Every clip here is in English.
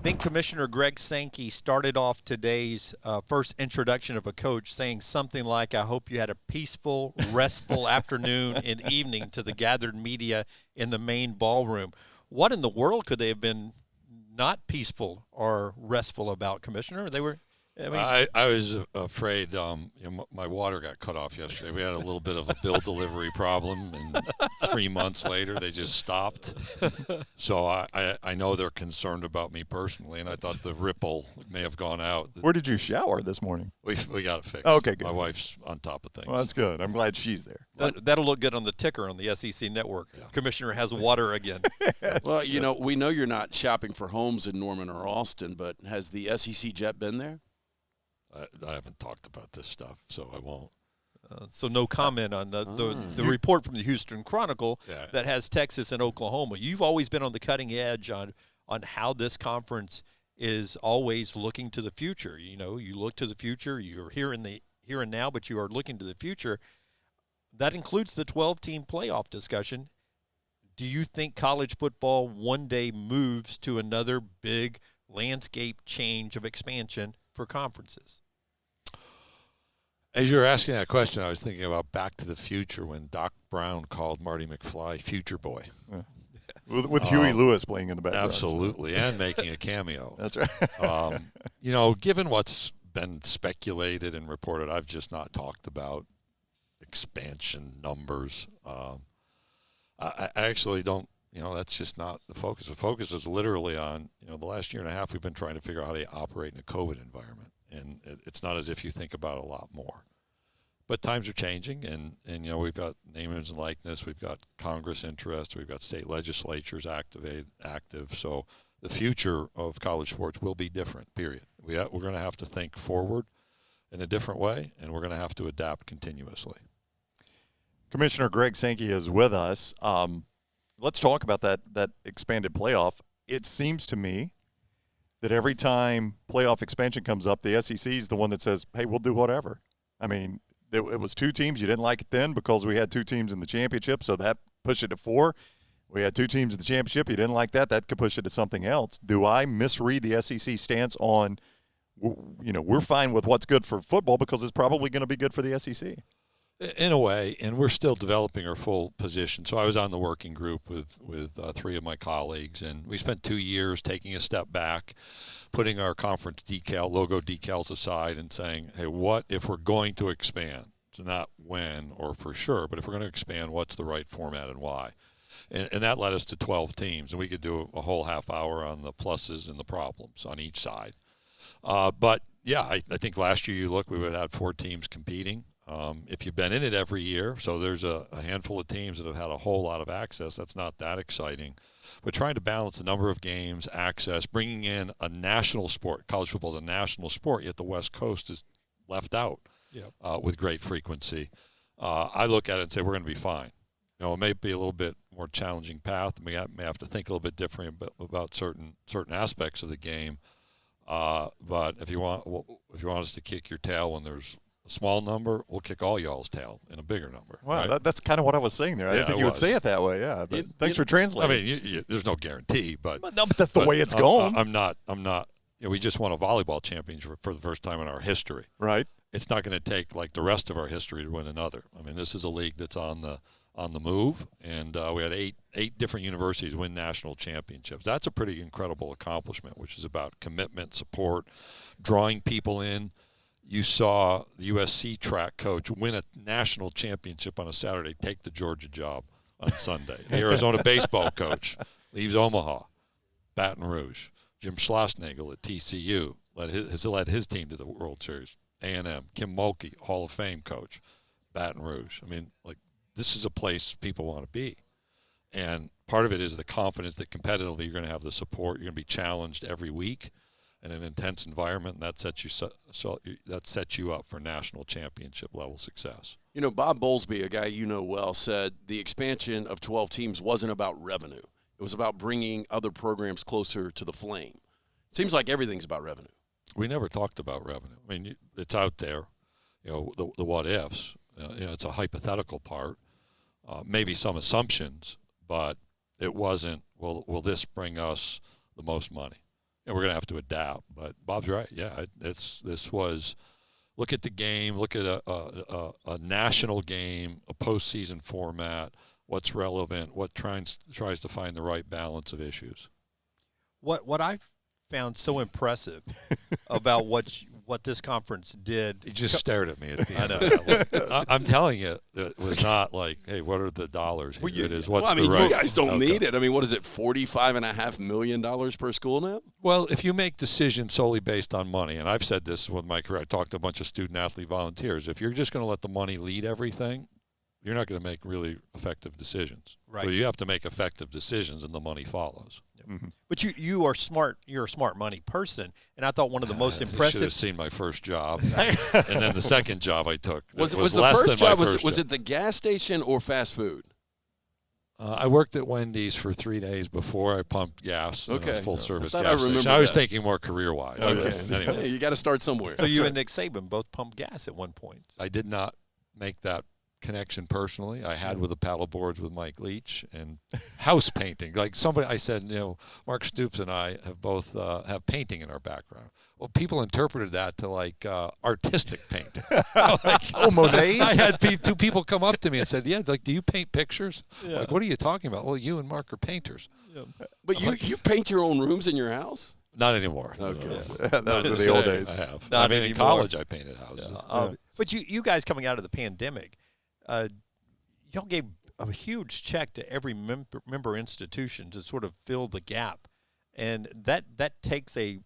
think Commissioner Greg Sankey started off today's first introduction of a coach saying something like, I hope you had a peaceful, restful afternoon and evening to the gathered media in the main ballroom. What in the world could they have been not peaceful or restful about, Commissioner? They were. I was afraid my water got cut off yesterday. We had a little bit of a bill delivery problem, and 3 months later they just stopped. So I know they're concerned about me personally, and I thought the ripple may have gone out. Where did you shower this morning? We got it fixed. Oh, okay, good. My wife's on top of things. Well, that's good. I'm glad she's there. That'll look good on the ticker on the SEC network. Yeah. Commissioner has water again. Yes, well, we know you're not shopping for homes in Norman or Austin, but has the SEC jet been there? I haven't talked about this stuff, so I won't. So no comment on the report from the Houston Chronicle that has Texas and Oklahoma. You've always been on the cutting edge on how this conference is always looking to the future. You look to the future. You're here and now, but you are looking to the future. That includes the 12-team playoff discussion. Do you think college football one day moves to another big landscape change of expansion for conferences? As you were asking that question, I was thinking about Back to the Future when Doc Brown called Marty McFly Future Boy. Yeah. With Huey Lewis playing in the background. Absolutely, and making a cameo. That's right. Given what's been speculated and reported, I've just not talked about expansion numbers. I actually don't, that's just not the focus. The focus is literally on, the last year and a half we've been trying to figure out how to operate in a COVID environment. And it's not as if you think about a lot more. But times are changing, and we've got name, image, and likeness. We've got Congress interest. We've got state legislatures active. So the future of college sports will be different, period. We're going to have to think forward in a different way, and we're going to have to adapt continuously. Commissioner Greg Sankey is with us. Let's talk about that expanded playoff. It seems to me that every time playoff expansion comes up, the SEC is the one that says, hey, we'll do whatever. I mean, it was 2 teams. You didn't like it then because we had 2 teams in the championship, so that pushed it to 4. We had 2 teams in the championship. You didn't like that. That could push it to something else. Do I misread the SEC stance on, we're fine with what's good for football because it's probably going to be good for the SEC? In a way, and we're still developing our full position. So I was on the working group with 3 of my colleagues, and we spent 2 years taking a step back, putting our conference logo decals aside and saying, hey, what if we're going to expand? So not when or for sure, but if we're going to expand, what's the right format and why? And that led us to 12 teams, and we could do a whole half hour on the pluses and the problems on each side. But, yeah, I think last year we would have had 4 teams competing. If you've been in it every year, so there's a handful of teams that have had a whole lot of access, that's not that exciting. But trying to balance the number of games, access, bringing in a national sport. College football is a national sport, yet the West Coast is left out with great frequency. I look at it and say we're going to be fine. It may be a little bit more challenging path. We may have to think a little bit different about certain aspects of the game. But if you want us to kick your tail when there's a small number, we'll kick all y'all's tail in a bigger number. Wow, right? That's kind of what I was saying there. I didn't think you would say it that way. Yeah, but thanks for translating. I mean, there's no guarantee, but that's the way it's going. I'm not. We just won a volleyball championship for the first time in our history. Right. It's not going to take like the rest of our history to win another. I mean, this is a league that's on the move, and we had eight different universities win national championships. That's a pretty incredible accomplishment, which is about commitment, support, drawing people in. You saw the USC track coach win a national championship on a Saturday, take the Georgia job on Sunday. The Arizona baseball coach leaves Omaha, Baton Rouge. Jim Schlossnagle at TCU has led his team to the World Series. A&M, Kim Mulkey, Hall of Fame coach, Baton Rouge. I mean, this is a place people want to be. And part of it is the confidence that competitively you're going to have the support. You're going to be challenged every week in an intense environment, and that sets you up for national championship level success. Bob Bowlesby, a guy you know well, said the expansion of 12 teams wasn't about revenue. It was about bringing other programs closer to the flame. It seems like everything's about revenue. We never talked about revenue. I mean, it's out there, the what ifs. It's a hypothetical part, maybe some assumptions, but it wasn't, will this bring us the most money? and we're going to have to adapt. But Bob's right. Yeah, this was. Look at the game. Look at a national game, a postseason format. What's relevant? What tries to find the right balance of issues. What I found so impressive about what this conference did. He just stared at me at the end. I know. I'm telling you, it was not like, hey, what are the dollars here? It is what's I mean, the right. you guys don't outcome. need it. I mean, what is it, $45.5 million per school now? Well, if you make decisions solely based on money, and I've said this with my career, I talked to a bunch of student-athlete volunteers. If you're just going to let the money lead everything, you're not going to make really effective decisions. Right. So you have to make effective decisions, and the money follows. Mm-hmm. But you are smart. You're a smart money person, and I thought one of the most You should impressive. have seen my first job, and then the second job I took. Was was the less first than my job, first was job. it the gas station or fast food? I worked at Wendy's for 3 days before I pumped gas. Okay. In a full-service I thought I gas remembered station. I was that. thinking more career-wise. Okay. But anyway, Hey, you got to start somewhere. So you and Nick Saban both pumped gas at one point. I did not make that connection personally. I had with the paddle boards with Mike Leach and house painting. Like somebody, I said, Mark Stoops and I have both have painting in our background. Well, people interpreted that to like artistic painting. Oh, Monet. I had two people come up to me and said, "Yeah, like, do you paint pictures?" Yeah. Like, what are you talking about? Well, you and Mark are painters. Yeah. But you paint your own rooms in your house? Not anymore. Okay. That Not was to the old say days. I have. Not I mean, in anymore. college I painted houses. But you guys coming out of the pandemic, y'all gave a huge check to every member institution to sort of fill the gap, and that takes a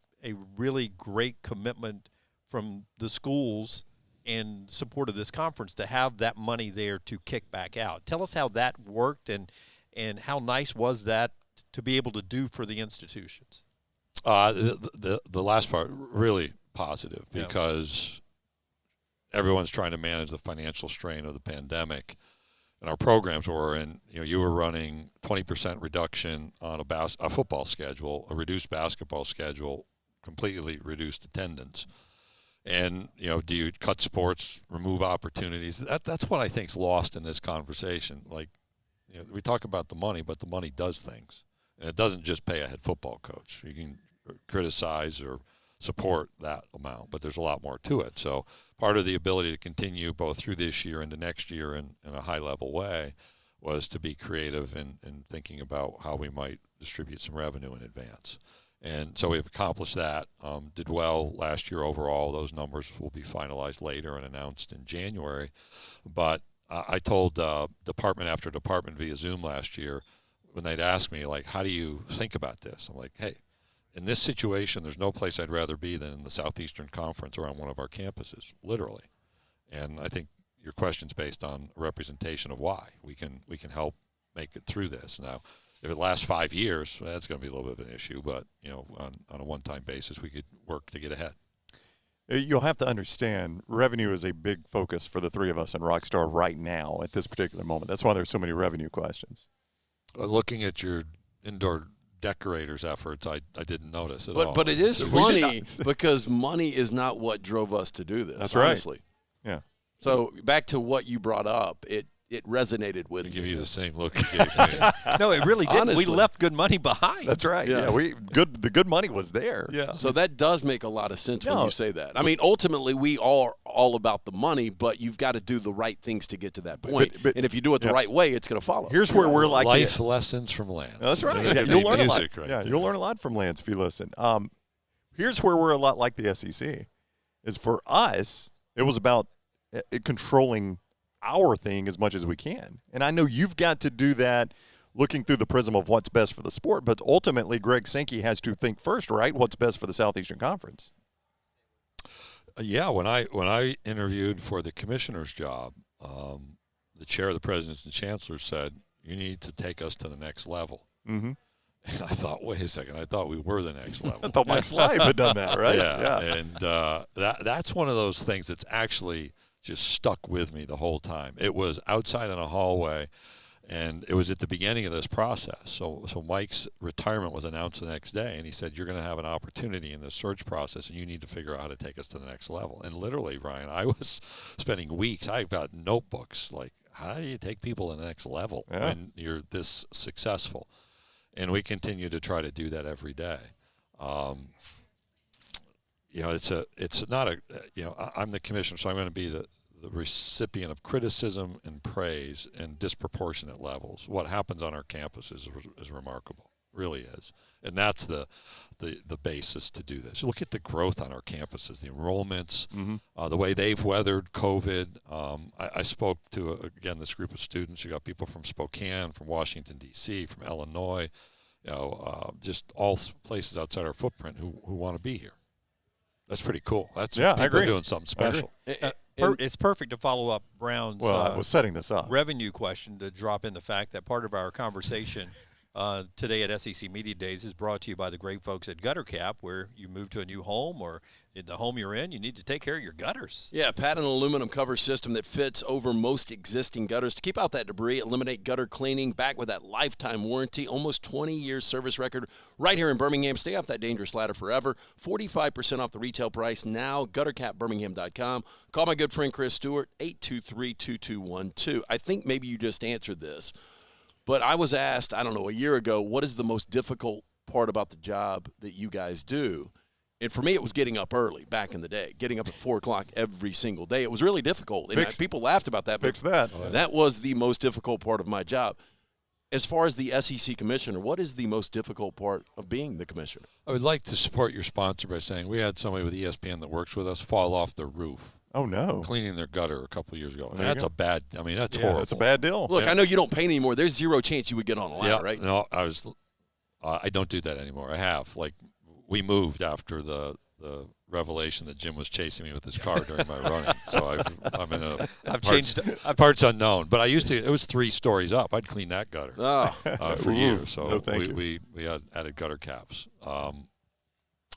really great commitment from the schools in support of this conference to have that money there to kick back out. Tell us how that worked and how nice was that to be able to do for the institutions. The last part really positive because everyone's trying to manage the financial strain of the pandemic, and our programs were in. You were running 20% reduction on a football schedule, a reduced basketball schedule, completely reduced attendance, and do you cut sports, remove opportunities? That's what I think's lost in this conversation. Like, we talk about the money, but the money does things, and it doesn't just pay a head football coach. You can criticize or support that amount, but there's a lot more to it. So part of the ability to continue both through this year into next year in a high-level way was to be creative in thinking about how we might distribute some revenue in advance. And so we've accomplished that, did well last year overall. Those numbers will be finalized later and announced in January. But I told department after department via Zoom last year when they'd ask me, like, how do you think about this? I'm like, hey, in this situation, there's no place I'd rather be than in the Southeastern Conference or on one of our campuses, literally. And I think your question's based on a representation of why we can help make it through this. Now, if it lasts 5 years, that's going to be a little bit of an issue. But on a one-time basis, we could work to get ahead. You'll have to understand, revenue is a big focus for the three of us in Rockstar right now at this particular moment. That's why there's so many revenue questions. Looking at your indoor decorators' efforts, I didn't notice at all. But it is funny because money is not what drove us to do this. That's right. Honestly. Yeah. So back to what you brought up, it resonated with I me. give you the same look you gave me. No, it really didn't. Honestly. We left good money behind. That's right. Yeah. The good money was there. Yeah. So that does make a lot of sense when No. you say that. I mean, ultimately, we are all about the money, but you've got to do the right things to get to that point. but- and if you do it the right way, it's going to follow. Here's where we're like Life lessons from Lance. That's right. That Yeah, could you'll be learn a lot. music right Yeah, there. you'll learn a lot from Lance if you listen. Here's where we're a lot like the SEC. Is for us, it was about controlling our thing as much as we can. And I know you've got to do that looking through the prism of what's best for the sport, but ultimately Greg Sankey has to think first, right? What's best for the Southeastern Conference? Yeah, when I interviewed for the commissioner's job, the chair of the presidents and chancellors said, you need to take us to the next level. Mm-hmm. And I thought, wait a second, I thought we were the next level. I thought Mike Slive had done that, right? Yeah. And that's one of those things that's actually just stuck with me the whole time. It was outside in a hallway, and it was at the beginning of this process. So Mike's retirement was announced the next day, and he said, you're going to have an opportunity in this search process, and you need to figure out how to take us to the next level. And literally, Brian, I was spending weeks. I've got notebooks, like, how do you take people to the next level when you're this successful? And we continue to try to do that every day. It's not a, I'm the commissioner, so I'm going to be the recipient of criticism and praise in disproportionate levels. What happens on our campus is remarkable, really is. And that's the basis to do this. Look at the growth on our campuses, the enrollments, the way they've weathered COVID. I spoke to, again, this group of students. You got people from Spokane, from Washington, D.C., from Illinois, just all places outside our footprint who want to be here. That's pretty cool. That's I agree. doing something special. It's perfect to follow up Brown's I was setting this up. revenue question to drop in the fact that part of our conversation today at SEC Media Days is brought to you by the great folks at Gutter Cap, where you move to a new home or in the home you're in, you need to take care of your gutters. Yeah, patent aluminum cover system that fits over most existing gutters to keep out that debris, eliminate gutter cleaning, back with that lifetime warranty, almost 20-year service record right here in Birmingham. Stay off that dangerous ladder forever. 45% off the retail price now, guttercapbirmingham.com. Call my good friend Chris Stewart, 823-2212. I think maybe you just answered this, but I was asked, I don't know, a year ago, what is the most difficult part about the job that you guys do? And for me, it was getting up early back in the day, getting up at 4 o'clock every single day. It was really difficult. And people laughed about that. Fix that. That was the most difficult part of my job. As far as the SEC commissioner, what is the most difficult part of being the commissioner? I would like to support your sponsor by saying we had somebody with ESPN that works with us fall off their roof. Oh, no. Cleaning their gutter a couple of years ago. And There you that's go. a bad, that's horrible. That's a bad deal. Look, I know you don't paint anymore. There's zero chance you would get on a ladder, right? No, I don't do that anymore. I have. Like, we moved after the revelation that Jim was chasing me with his car during my running. So I'm in a parts unknown. But I used to. It was 3 stories up. I'd clean that gutter for years. So No, thank you. we had added gutter caps. What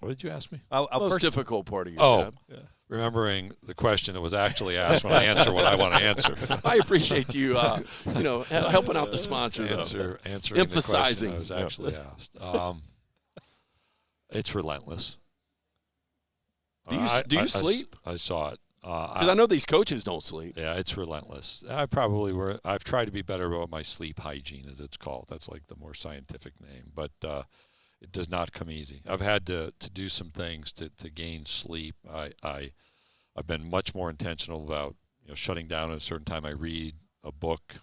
did you ask me? Most difficult part of your job. Yeah. Remembering the question that was actually asked when I answer what I want to answer. I appreciate you, helping out the sponsor, though. Answering Emphasizing. the question I was actually asked. It's relentless. Do you sleep? I saw it. Because I know these coaches don't sleep. Yeah, it's relentless. I've tried to be better about my sleep hygiene, as it's called. That's like the more scientific name. But it does not come easy. I've had to do some things to gain sleep. I've been much more intentional about shutting down at a certain time. I read a book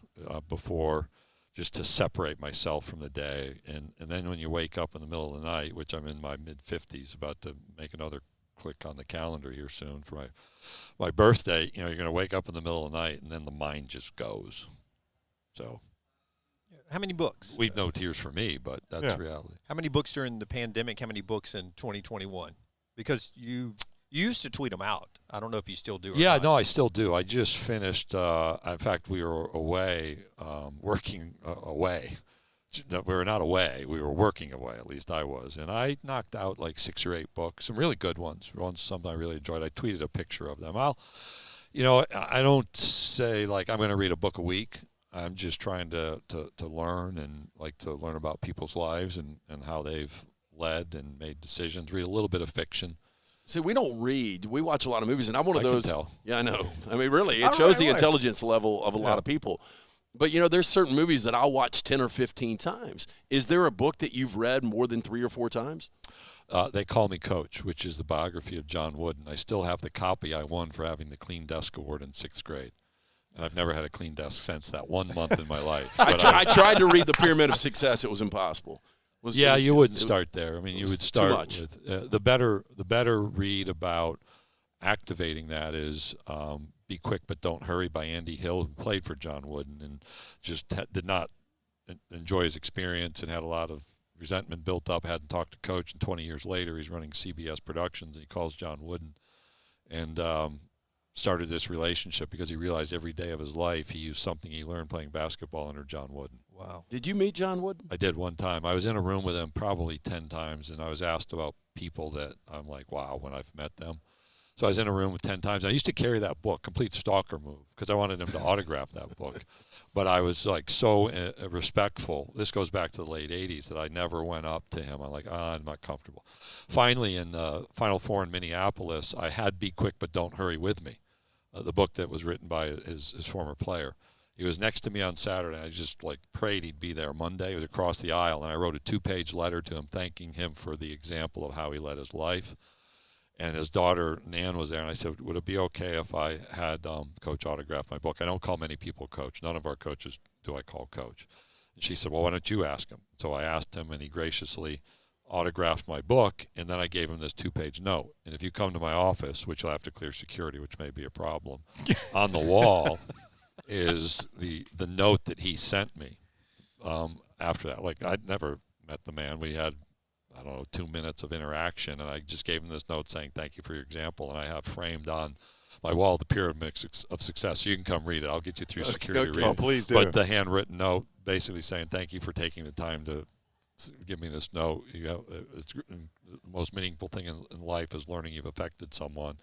before, just to separate myself from the day. And then when you wake up in the middle of the night, which I'm in my mid-50s, about to make another click on the calendar here soon for my birthday, you're going to wake up in the middle of the night, and then the mind just goes. So How many books? we've no tears for me, but that's reality. How many books during the pandemic? How many books in 2021? Because you used to tweet them out. I don't know if you still do. Or not. No, I still do. I just finished. In fact, we were away, working away. No, we were not away. We were working away. At least I was, and I knocked out like 6 or 8 books, some really good ones. Some I really enjoyed. I tweeted a picture of them. I don't say like I'm going to read a book a week. I'm just trying to learn and like to learn about people's lives and how they've led and made decisions. Read a little bit of fiction. See, we don't read. We watch a lot of movies, and I'm one of those. Can tell. Yeah, I know. I mean, really, it shows the intelligence level of a lot of people. But, there's certain movies that I'll watch 10 or 15 times. Is there a book that you've read more than 3 or 4 times? They Call Me Coach, which is the biography of John Wooden. I still have the copy I won for having the Clean Desk Award in 6th grade. And I've never had a clean desk since that 1 month in my life. I tried to read The Pyramid of Success. It was impossible. You wouldn't start there. I mean, you would start with the better read about activating that is Be Quick But Don't Hurry by Andy Hill, who played for John Wooden and just did not enjoy his experience and had a lot of resentment built up, hadn't talked to Coach, and 20 years later he's running CBS Productions, and he calls John Wooden and started this relationship because he realized every day of his life he used something he learned playing basketball under John Wooden. Wow. Did you meet John Wooden? I did one time. I was in a room with him probably 10 times, and I was asked about people that I'm like, wow, when I've met them. So I was in a room with 10 times. I used to carry that book, Complete Stalker Move, because I wanted him to autograph that book. But I was like so respectful. This goes back to the late 80s that I never went up to him. I'm like, I'm not comfortable. Finally, in the Final Four in Minneapolis, I had Be Quick But Don't Hurry with me, the book that was written by his former player. He was next to me on Saturday. I just like prayed he'd be there Monday. It was across the aisle, and I wrote a 2-page letter to him thanking him for the example of how he led his life. And his daughter, Nan, was there, and I said, would it be okay if I had Coach autograph my book? I don't call many people Coach. None of our coaches do I call Coach. And she said, well, why don't you ask him? So I asked him, and he graciously autographed my book, and then I gave him this 2-page note. And if you come to my office, which you'll have to clear security, which may be a problem, on the wall is the note that he sent me after that. Like, I'd never met the man. We had, I don't know, 2 minutes of interaction, and I just gave him this note saying, thank you for your example, and I have framed on my wall the pyramid of success. So you can come read it. I'll get you through security. Oh, please do. But the handwritten note basically saying, thank you for taking the time to give me this note. It's the most meaningful thing in life is learning you've affected someone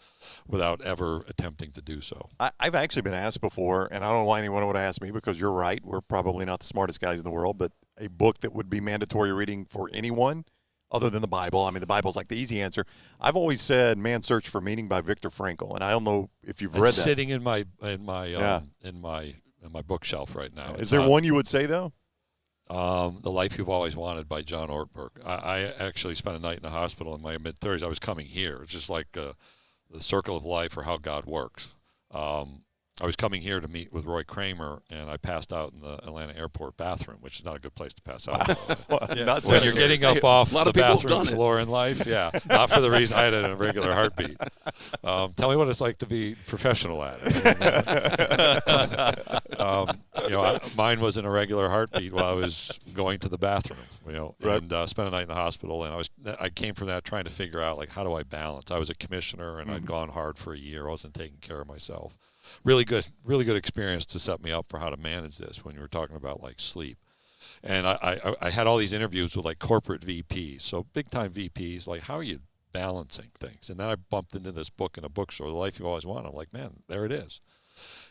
without ever attempting to do so. I've actually been asked before, and I don't know why anyone would ask me, because you're right. We're probably not the smartest guys in the world, but a book that would be mandatory reading for anyone other than the Bible. I mean, the Bible's like the easy answer. I've always said Man's Search for Meaning by Viktor Frankl, and I don't know if you've read that. Sitting in my bookshelf right now. Is there one you would say, though? The Life You've Always Wanted by John Ortberg. I actually spent a night in the hospital in my mid-30s. I was coming here. It's just like the circle of life or how God works. I was coming here to meet with Roy Kramer, and I passed out in the Atlanta airport bathroom, which is not a good place to pass out. Not when you're getting up off the bathroom floor floor in life, yeah, not for the reason I had an irregular heartbeat. Tell me what it's like to be professional at it. Mine was an irregular heartbeat while I was going to the bathroom, Right. and spent a night in the hospital. And I came from that trying to figure out, like, how do I balance? I was a commissioner, and I'd gone hard for a year. I wasn't taking care of myself. Really good experience to set me up for how to manage this when you were talking about, like, sleep. And I had all these interviews with, like, corporate VPs, so big-time VPs, like, how are you balancing things? And then I bumped into this book in a bookstore, The Life You've Always Wanted. I'm like, man, there it is.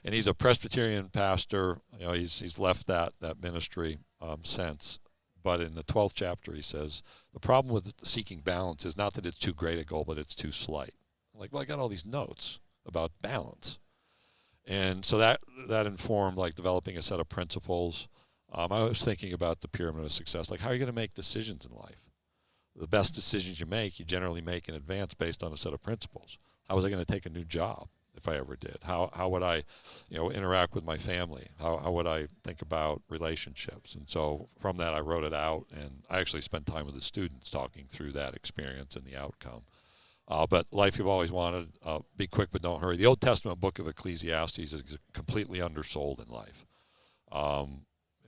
And he's a Presbyterian pastor. He's left that ministry since. But in the 12th chapter, he says, the problem with seeking balance is not that it's too great a goal, but it's too slight. I'm like, well, I got all these notes about balance. And so that informed, like, developing a set of principles. I was thinking about the pyramid of success. Like, how are you going to make decisions in life? The best decisions you generally make in advance based on a set of principles. How was I going to take a new job if I ever did? How would I, interact with my family? How would I think about relationships? And so from that, I wrote it out, and I actually spent time with the students talking through that experience and the outcome. But Life You've Always Wanted, be quick but don't hurry. The Old Testament book of Ecclesiastes is completely undersold in life.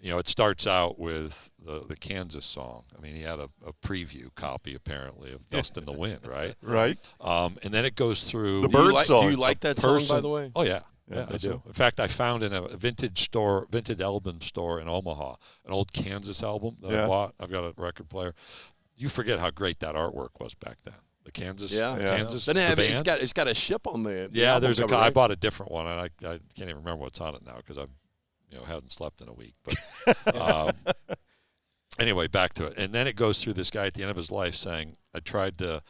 It starts out with the Kansas song. I mean, he had a preview copy, apparently, of Dust in the Wind, right? Right. And then it goes through the Bird song. Do you like that song, by the way? Oh, yeah. Yeah, I do. In fact, I found in a vintage album store in Omaha, an old Kansas album that I bought. I've got a record player. You forget how great that artwork was back then. The Kansas, Kansas. Then it's got a ship on the there's cover, I right? bought a different one, and I can't even remember what's on it now because I've hadn't slept in a week. But anyway, back to it. And then it goes through this guy at the end of his life saying, I tried to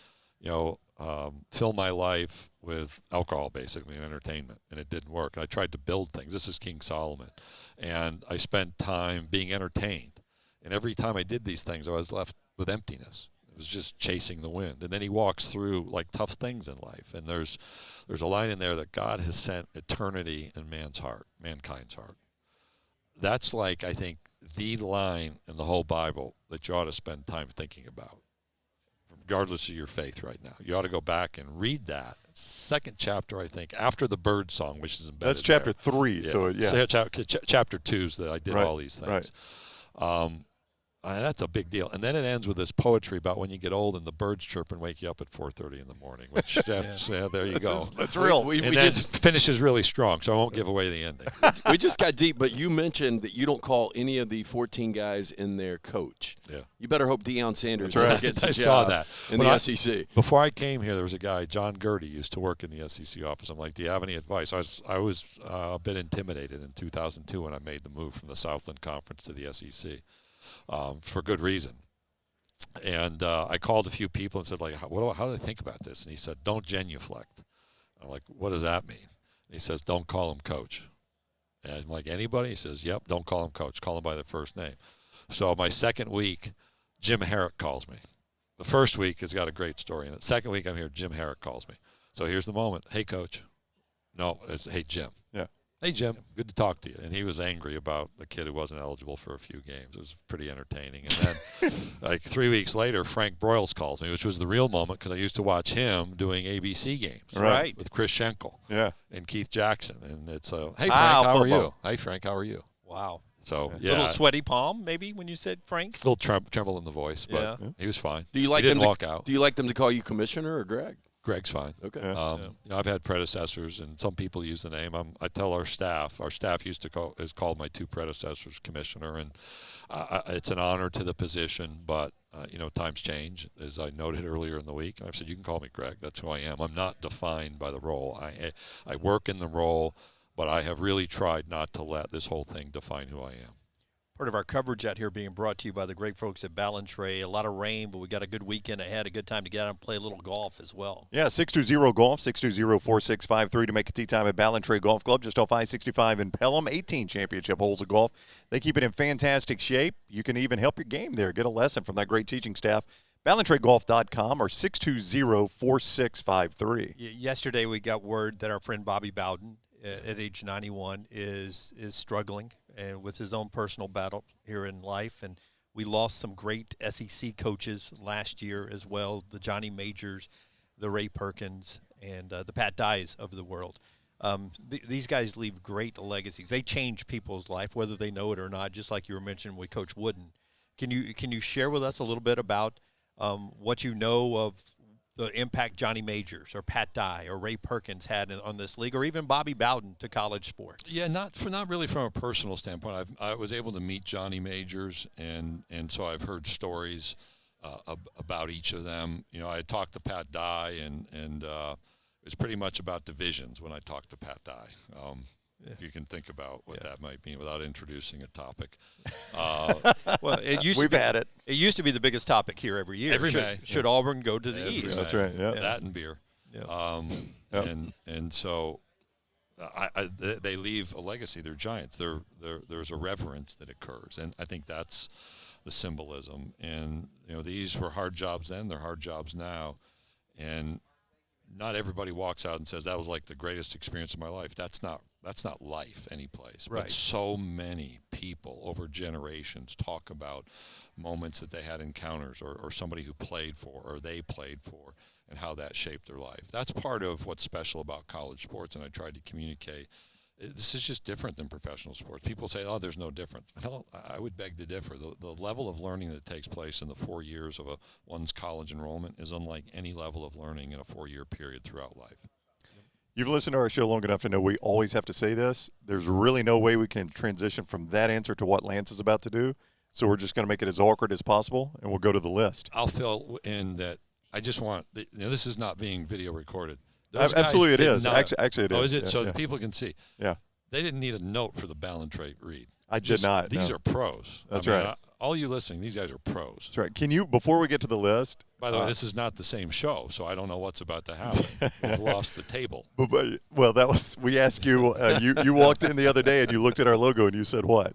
fill my life with alcohol, basically, and entertainment, and it didn't work. And I tried to build things. This is King Solomon. And I spent time being entertained. And every time I did these things, I was left with emptiness. Was just chasing the wind. And then he walks through, like, tough things in life. And there's a line in there that God has sent eternity in mankind's heart. That's, like, I think, the line in the whole Bible that you ought to spend time thinking about, regardless of your faith right now. You ought to go back and read that. Second chapter, I think, after the bird song, which is embedded. That's chapter there. 3. Yeah. So chapter 2 is that I did all these things. Right. That's a big deal. And then it ends with this poetry about when you get old and the birds chirp and wake you up at 4:30 in the morning, which, there you go. That's real. And then finishes really strong, so I won't give away the ending. We just got deep, but you mentioned that you don't call any of the 14 guys in there coach. Yeah. You better hope Deion Sanders gets a I job saw that. in the SEC. Before I came here, there was a guy, John Gertie, used to work in the SEC office. I'm like, do you have any advice? I was a bit intimidated in 2002 when I made the move from the Southland Conference to the SEC. For good reason. And I called a few people and said, like, how do I think about this? And he said, don't genuflect. I'm like, what does that mean? And he says, don't call him coach. And I'm like, anybody? He says, yep, don't call him coach. Call him by their first name. So my second week, Jim Herrick calls me. The first week has got a great story in it. Second week I'm here, Jim Herrick calls me. So here's the moment. Hey, coach. No, it's hey, Jim. Yeah. Hey, Jim, good to talk to you. And he was angry about the kid who wasn't eligible for a few games. It was pretty entertaining. And then like 3 weeks later, Frank Broyles calls me, which was the real moment because I used to watch him doing ABC games. Right. With Chris Schenkel. Yeah. And Keith Jackson. And it's hey, Frank, how are you? Hey, Frank, how are you? Wow. So, yeah. Little sweaty palm, maybe, when you said Frank? A little tremble in the voice, but he was fine. Do you like he them didn't walk out. Do you like them to call you Commissioner or Greg? Greg's fine. Okay. You know, I've had predecessors, and some people use the name. I tell our staff used to is called my two predecessors Commissioner, and it's an honor to the position, but you know, times change, as I noted earlier in the week. And I've said, you can call me Greg. That's who I am. I'm not defined by the role. I work in the role, but I have really tried not to let this whole thing define who I am. Part of our coverage out here being brought to you by the great folks at Ballantrae. A lot of rain, but we got a good weekend ahead, a good time to get out and play a little golf as well. Yeah, 620-GOLF, 620-4653 to make a tee time at Ballantrae Golf Club, just off I-65 in Pelham. 18 championship holes of golf. They keep it in fantastic shape. You can even help your game there. Get a lesson from that great teaching staff. BallantraeGolf.com or 620-4653. Yesterday we got word that our friend Bobby Bowden at age 91 is struggling and with his own personal battle here in life, and we lost some great SEC coaches last year as well, the Johnny Majors, the Ray Perkins, and the Pat Dyes of the world. These guys leave great legacies. They change people's life, whether they know it or not, just like you were mentioning with Coach Wooden. Can you share with us a little bit about what you know of the impact Johnny Majors or Pat Dye or Ray Perkins had on this league, or even Bobby Bowden to college sports? Yeah, not really from a personal standpoint. I was able to meet Johnny Majors, and so I've heard stories about each of them. You know, I talked to Pat Dye, and it was pretty much about divisions when I talked to Pat Dye. If you can think about what that might mean without introducing a topic. Well, it used We've to be, had it. It used to be the biggest topic here every year. Every May. Should Auburn go to the Every East? May. That's right, yeah. That and beer. Yeah. And so they leave a legacy. They're giants. There's a reverence that occurs, and I think that's the symbolism. And you know, these were hard jobs then. They're hard jobs now, and not everybody walks out and says that was like the greatest experience of my life. That's not life any place. Right. But so many people over generations talk about moments that they had encounters or somebody who played for or they played for and how that shaped their life. That's part of what's special about college sports, and I tried to communicate. This is just different than professional sports. People say, oh, there's no difference. Well, I would beg to differ. The level of learning that takes place in the 4 years of one's college enrollment is unlike any level of learning in a 4-year period throughout life. You've listened to our show long enough to know we always have to say this. There's really no way we can transition from that answer to what Lance is about to do. So we're just going to make it as awkward as possible, and we'll go to the list. I'll fill in that I just want this is not being video recorded. Absolutely it is. Actually it is. Oh, is it? Yeah, so yeah. people can see. Yeah. They didn't need a note for the Ballantrae read. I did not. These no. are pros. That's right. All you listening, these guys are pros. That's right. Can you, before we get to the list? By the way, this is not the same show, so I don't know what's about to happen. We've lost the table. Well, we asked you, you walked in the other day and you looked at our logo and you said what?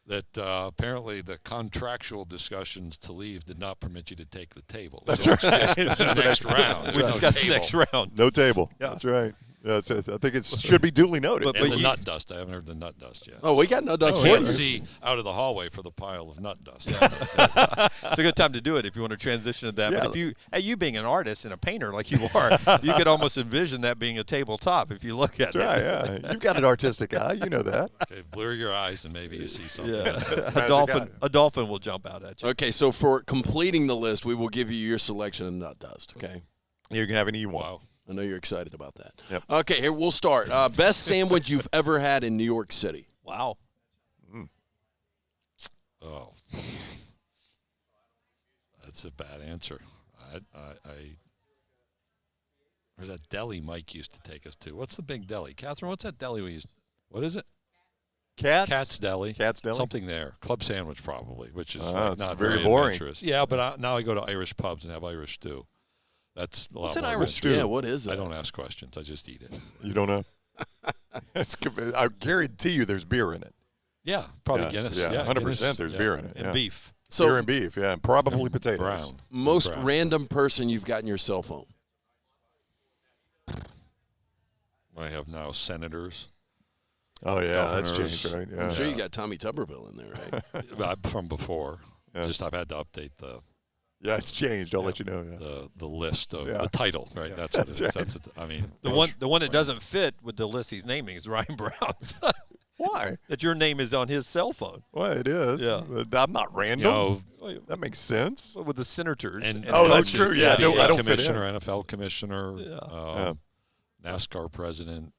That apparently the contractual discussions to leave did not permit you to take the table. That's so right. It's just the next round. We just got the next round. No table. Yeah. That's right. I think it should be duly noted. And the nut dust. I haven't heard the nut dust yet. Oh, we got nut dust. You can't see out of the hallway for the pile of nut dust. It's a good time to do it if you want to transition to that. Yeah. But if you being an artist and a painter like you are, you could almost envision that being a tabletop if you look at That's it. right, yeah. You've got an artistic eye. You know that. Okay, blur your eyes and maybe you see something. Yeah. A dolphin will jump out at you. Okay, so for completing the list, we will give you your selection of nut dust, okay? You can have an E1. Wow. I know you're excited about that. Yep. Okay, here we'll start. Best sandwich you've ever had in New York City. Wow. Oh, that's a bad answer. There's that deli Mike used to take us to. What's the big deli? Catherine, what's that deli we used? What is it? Cat's Deli. Cat's Deli. Something there. Club sandwich probably, which is it's not very boring. adventurous. Yeah, but now I go to Irish pubs and have Irish stew. That's a lot What's an more Irish adventurous. stew? Yeah, what is that? I don't ask questions. I just eat it. You don't know? I guarantee you there's beer in it. Yeah, probably Guinness. Yeah, 100% Guinness, there's beer in it. And yeah. beef. So Beer and beef, yeah, and probably potatoes. Brown. most Brown. random person you've got in your cell phone. I have now senators. Oh, yeah, that's Governors. changed, right? Yeah. I'm sure you got Tommy Tuberville in there, right? From before. Yeah. Just I've had to update the Yeah, it's changed. I'll let you know. Yeah. the list of Yeah. the title, right? That's what it is. right. That's I mean, The one that doesn't fit with the list he's naming is Ryan Brown's. Why? That your name is on his cell phone. Well, it is. Yeah. But I'm not you random. know, that makes sense. With the senators. and Oh, that's coaches. true, yeah. I don't fit in. commissioner, NFL commissioner, Yeah. NASCAR president.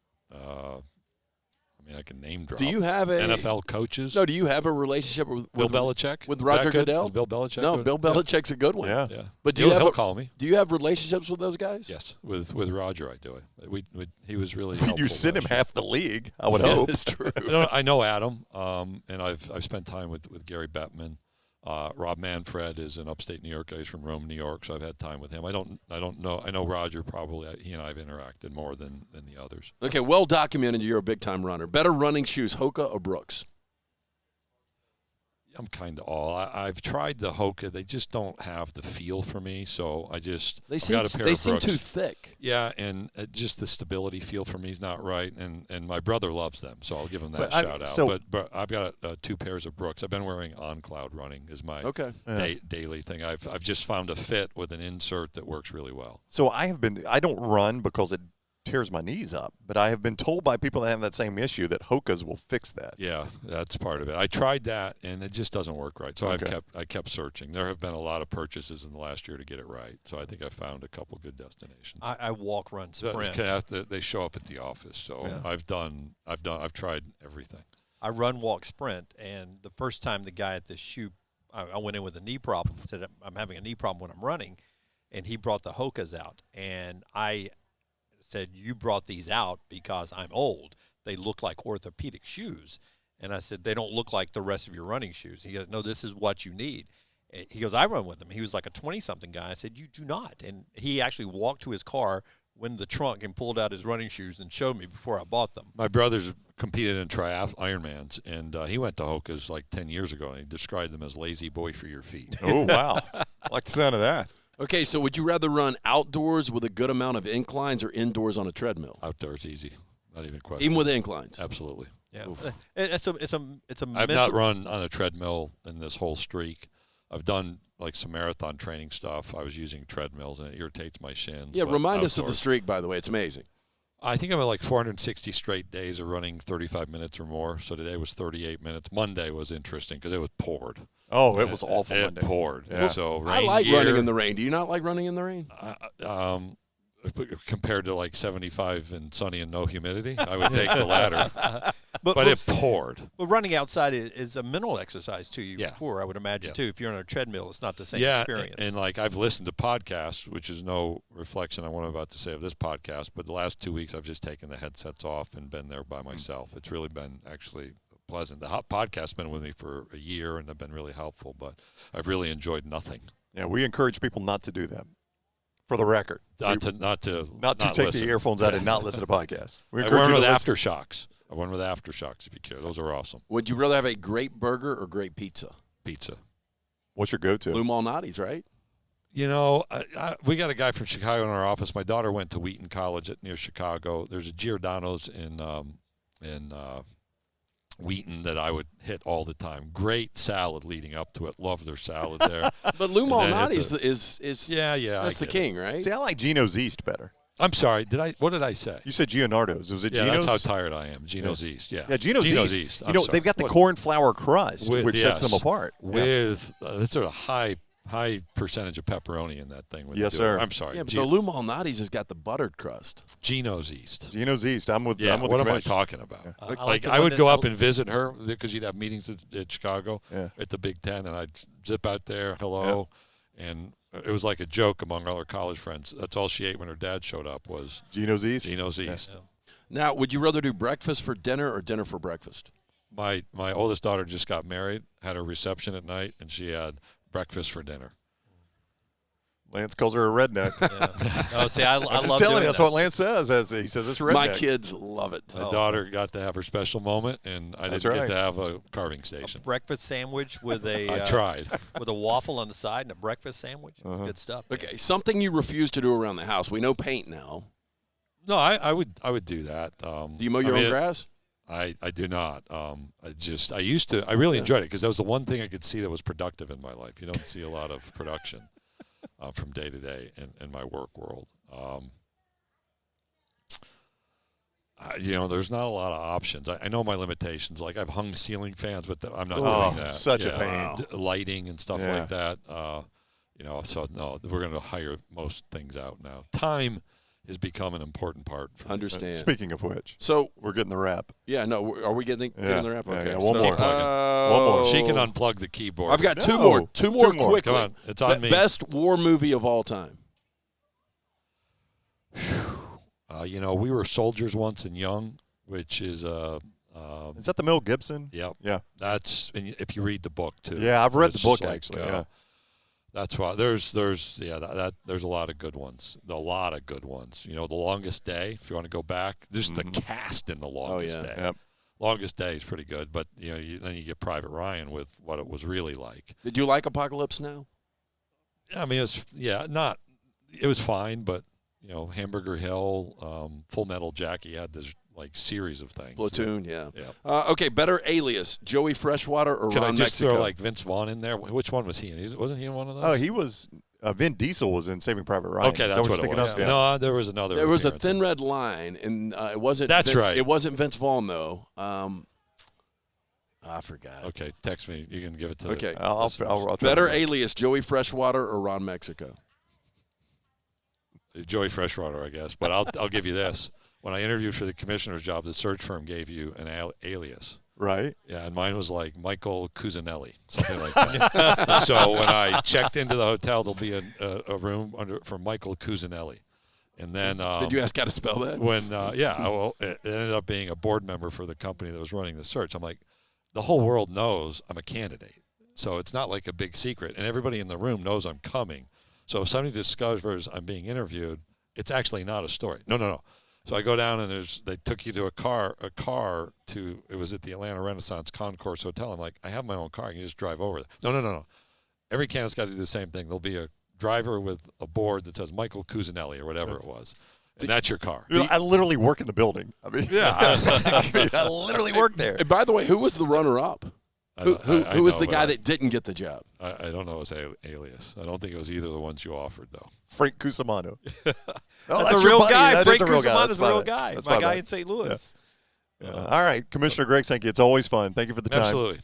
I mean, I can name drop. Do you have a NFL coaches? No, do you have a relationship with Bill Belichick with Is Roger that good? Goodell? Is Bill Belichick? No, good? Bill Belichick's a good one. Yeah. Yeah, But do you have he'll a- call me? Do you have relationships with those guys? Yes, with Roger, I do it. He was really. You helpful send him last year. half the league, I would hope. That's true. I know Adam, and I've spent time with Gary Bettman. Rob Manfred is in upstate New York. He's from Rome, New York, so I've had time with him. I don't know. I know Roger probably. He and I have interacted more than the others. Okay, well documented. You're a big time runner. Better running shoes, Hoka or Brooks? I'm kind of all. I've tried the Hoka. They just don't have the feel for me. So I just They I've seem got a pair they of seem Brooks. too thick. Yeah, and just the stability feel for me is not right. And my brother loves them, so I'll give him that But shout out. so- But I've got two pairs of Brooks. I've been wearing On Cloud running is my Okay. daily thing. I've just found a fit with an insert that works really well. So I don't run because it tears my knees up, but I have been told by people that have that same issue that Hokas will fix that. Yeah, that's part of it. I tried that, and it just doesn't work right. So Okay. I kept searching. There have been a lot of purchases in the last year to get it right. So I think I found a couple good destinations. I walk, run, So sprint. they show up at the office. So Yeah. I've tried everything. I run, walk, sprint, and the first time the guy at the shoe, I went in with a knee problem. Said I'm having a knee problem when I'm running, and he brought the Hokas out, and I said, "You brought these out because I'm old. They look like orthopedic shoes." And I said, "They don't look like the rest of your running shoes." He goes, "No, this is what you need." He goes, "I run with them." He was like a 20-something guy. I said, "You do not." And he actually walked to his car, went in the trunk, and pulled out his running shoes and showed me before I bought them. My brother's competed in Ironmans, and he went to Hoka's like 10 years ago, and he described them as lazy boy for your feet. Oh, wow. I like the sound of that. Okay, so would you rather run outdoors with a good amount of inclines or indoors on a treadmill? Outdoors, easy, not even a question. Even with inclines? Absolutely. Yeah, it's a I've mental. not run on a treadmill in this whole streak. I've done like some marathon training stuff. I was using treadmills, and it irritates my shins. Yeah, but remind us of the outdoors. streak, by the way. It's amazing. I think I'm at like 460 straight days of running 35 minutes or more. So today was 38 minutes. Monday was interesting because it was poured. Oh, it was awful It Monday. poured. Yeah. So I rain like gear, running in the rain. Do you not like running in the rain? compared to like 75 and sunny and no humidity, I would take the latter. but But it poured. But running outside is a mental exercise to you. Yeah. Before I would imagine Yeah. too. If you're on a treadmill, it's not the same Yeah, experience. and like I've listened to podcasts, which is no reflection on what I'm about to say of this podcast, but the last 2 weeks I've just taken the headsets off and been there by myself. It's really been actually pleasant. The hot podcast's been with me for a year and have been really helpful, but I've really enjoyed nothing. Yeah, we encourage people not to do that. For the record, Not to take listen. the earphones out and not listen to podcasts. We I encourage run you to with listen. aftershocks. I run with aftershocks if you care. Those are awesome. Would you rather have a great burger or great pizza? Pizza. What's your go-to? Lou Malnati's, right? You know, we got a guy from Chicago in our office. My daughter went to Wheaton College near Chicago. There's a Giordano's in Wheaton that I would hit all the time. Great salad leading up to it. Love their salad there. But Lou And then Malnati's at is yeah. that's the king, right? See, I like Gino's East better. I'm sorry. What did I say? You said Gianardo's. Was it Yeah, Gino's? that's how tired I am. Gino's East. Yeah. Yeah, Gino's East. You I'm know, sorry. they've got the What- corn flour crust, which sets them yes. apart. With it's a high percentage of pepperoni in that thing. When Yes, they do it. sir. I'm sorry. Yeah, but the Lou Malnati's has got the buttered crust. Gino's East. Gino's East. I'm with. Yeah, I'm with what the am I commission. talking about? like the I one would that- go up and visit her because you'd have meetings at Chicago Yeah. at the Big Ten, and I'd zip out there, hello, and it was like a joke among all her college friends. That's all she ate when her dad showed up was Gino's East. Gino's East. Now, would you rather do breakfast for dinner or dinner for breakfast? My oldest daughter just got married, had a reception at night, and she had breakfast for dinner. Lance calls her a redneck. Oh, see, I I'm love just telling doing you, that's that. what Lance says. He says it's redneck. My kids love it. My daughter got to have her special moment, and I That's didn't right. get to have a carving station. Breakfast sandwich with a I tried. with a waffle on the side and a breakfast sandwich. It's good stuff. man. Okay, something you refuse to do around the house. We know paint now. No, I would do that. Do you mow your own grass? I do not. I used to. I really enjoyed it because that was the one thing I could see that was productive in my life. You don't see a lot of production from day to day in my work world. There's not a lot of options. I know my limitations. Like I've hung ceiling fans, but I'm not doing that. Such a pain. Lighting and stuff like that. So no, we're going to hire most things out now. Time has become an important part. Understand. Speaking of which, so we're getting the wrap. yeah, no, are we getting the wrap? Yeah, Okay, yeah, one so, more. One more. She can unplug the keyboard. I've got two No. more Two more. quickly. Come on, it's on me. Best war movie of all time. We were soldiers once and young, which is Is that the Mel Gibson? Yep. Yeah. That's and if you read the book too. Yeah, I've read the it's book like, actually. Yeah. That's why there's a lot of good ones. A lot of good ones. The Longest Day. If you want to go back, just the cast in the Longest Day. Yep. Longest Day is pretty good, but then you get Private Ryan with what it was really like. Did you like Apocalypse Now? I mean, it was fine, but Hamburger Hill, Full Metal Jacket had this series of things. Platoon, yeah. Yeah. Okay, better alias, Joey Freshwater or Could Ron I just Mexico? throw Vince Vaughn in there? Which one was he in? Wasn't he in one of those? Oh, he was. Vin Diesel was in Saving Private Ryan. Okay, Is that that's what you're it thinking was. of? Yeah. No, there was another. There was a appearance thin in- red line, and it wasn't. That's Vince, right. It wasn't Vince Vaughn though. I forgot. Okay, text me. You can give it to. Okay. I'll try Better to- alias, Joey Freshwater or Ron Mexico? Joey Freshwater, I guess. But I'll give you this. When I interviewed for the commissioner's job, the search firm gave you an alias. Right. Yeah, and mine was like Michael Cusinelli, something like that. So when I checked into the hotel, there'll be a room for Michael Cusinelli. And then Did you ask how to spell that? it ended up being a board member for the company that was running the search. I'm like, the whole world knows I'm a candidate. So it's not like a big secret. And everybody in the room knows I'm coming. So if somebody discovers I'm being interviewed, it's actually not a story. No. So I go down and they took you to a car to, it was at the Atlanta Renaissance Concourse Hotel. I'm like, I have my own car. I can just drive over there. No. Every candidate's got to do the same thing. There'll be a driver with a board that says Michael Cusinelli or whatever it was. And that's your car. Dude, I literally work in the building. I mean, I literally work there. And by the way, who was the runner-up? Who was the guy that didn't get the job? I don't know his alias. I don't think it was either of the ones you offered, though. Frank Cusimano. That's a real guy. Frank Cusimano's That's a real guy. That's My guy bad. in St. Louis. All right, Commissioner Greg Sankey, it's always fun. Thank you for the time. Absolutely.